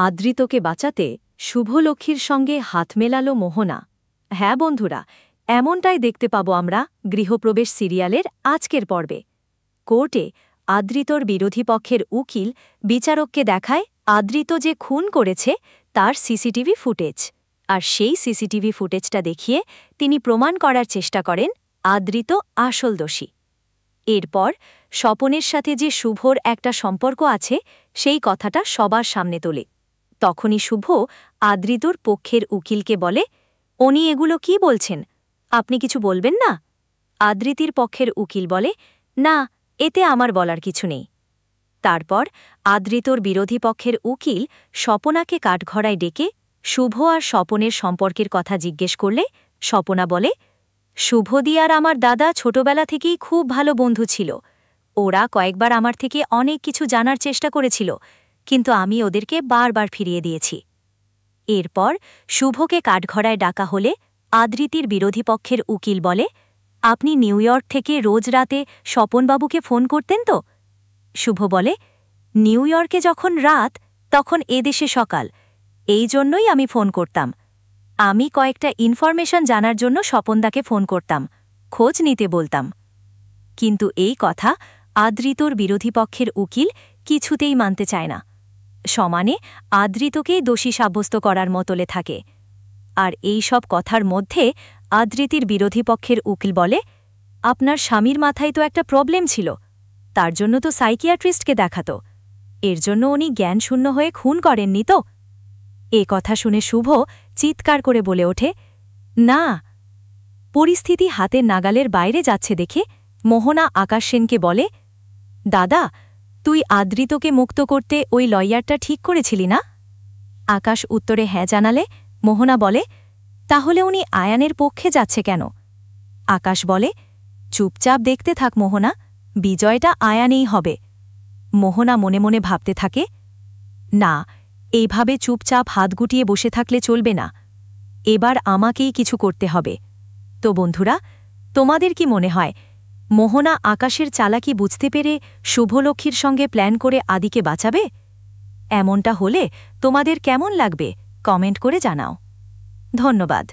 আদৃতকে বাঁচাতে শুভলক্ষ্মীর সঙ্গে হাত মেলালো মোহনা। হ্যাঁ বন্ধুরা, এমনটাই দেখতে পাবো আমরা গৃহপ্রবেশ সিরিয়ালের আজকের পর্বে। কোর্টে আদৃতর বিরোধী পক্ষের উকিল বিচারককে দেখায় আদৃত যে খুন করেছে তার সিসিটিভি ফুটেজ, আর সেই সিসিটিভি ফুটেজটা দেখিয়ে তিনি প্রমাণ করার চেষ্টা করেন আদৃত আসল দোষী। এরপর স্বপনের সাথে যে শুভর একটা সম্পর্ক আছে সেই কথাটা সবার সামনে তোলে। তখনই শুভ আদৃতর পক্ষের উকিলকে বলে, উনি এগুলো কি বলছেন, আপনি কিছু বলবেন না? আদৃতির পক্ষের উকিল বলে, না, এতে আমার বলার কিছু নেই। তারপর আদৃতর বিরোধী পক্ষের উকিল স্বপনাকে কাঠগড়ায় ডেকে শুভ আর স্বপনের সম্পর্কের কথা জিজ্ঞেস করলে স্বপনা বলে, শুভদি আর আমার দাদা ছোটবেলা থেকেই খুব ভালো বন্ধু ছিল। ওরা কয়েকবার আমার থেকে অনেক কিছু জানার চেষ্টা করেছিল, কিন্তু আমি ওদেরকে বারবার ফিরিয়ে দিয়েছি। এরপর শুভকে কাঠগড়ায় ডাকা হলে আদৃতির বিরোধী পক্ষের উকিল বলে, আপনি নিউ ইয়র্ক থেকে রোজ রাতে স্বপনবাবুকে ফোন করতেন তো? শুভ বলে, নিউ ইয়র্কে যখন রাত তখন এদেশে সকাল, এই জন্যই আমি ফোন করতাম। আমি কয়েকটা ইনফরমেশন জানার জন্য স্বপনদাকে ফোন করতাম, খোঁজ নিতে বলতাম। কিন্তু এই কথা আদৃতর বিরোধী পক্ষের উকিল কিছুতেই মানতে চায় না। সমানে আদৃতকেই দোষী সাব্যস্ত করার মতলে থাকে। আর এই সব কথার মধ্যে আদৃতির বিরোধী পক্ষের উকিল বলে, আপনার স্বামীর মাথায় তো একটা প্রবলেম ছিল, তার জন্য তো সাইকিয়াট্রিস্টকে দেখাতো, এর জন্য উনি জ্ঞানশূন্য হয়ে খুন করেননি তো? এ কথা শুনে শুভ চিৎকার করে বলে ওঠে, না। পরিস্থিতি হাতের নাগালের বাইরে যাচ্ছে দেখে মোহনা আকাশ সেনকে বলে, দাদা, তুই আদৃতকে মুক্ত করতে ওই লয়ারটা ঠিক করেছিলি না? আকাশ উত্তরে হ্যাঁ জানালে মোহনা বলে, তাহলে উনি আয়ানের পক্ষে যাচ্ছে কেন? আকাশ বলে, চুপচাপ দেখতে থাক মোহনা, বিজয়টা আয়ানেই হবে। মোহনা মনে মনে ভাবতে থাকে, না, এইভাবে চুপচাপ হাত গুটিয়ে বসে থাকলে চলবে না, এবার আমাকেই কিছু করতে হবে। তো বন্ধুরা, তোমাদের কি মনে হয় মোহনা আকাশের চালাকি বুঝতে পেরে শুভলক্ষ্মীর সঙ্গে প্ল্যান করে আদিকে বাঁচাবে? এমনটা হলে তোমাদের কেমন লাগবে কমেন্ট করে জানাও। ধন্যবাদ।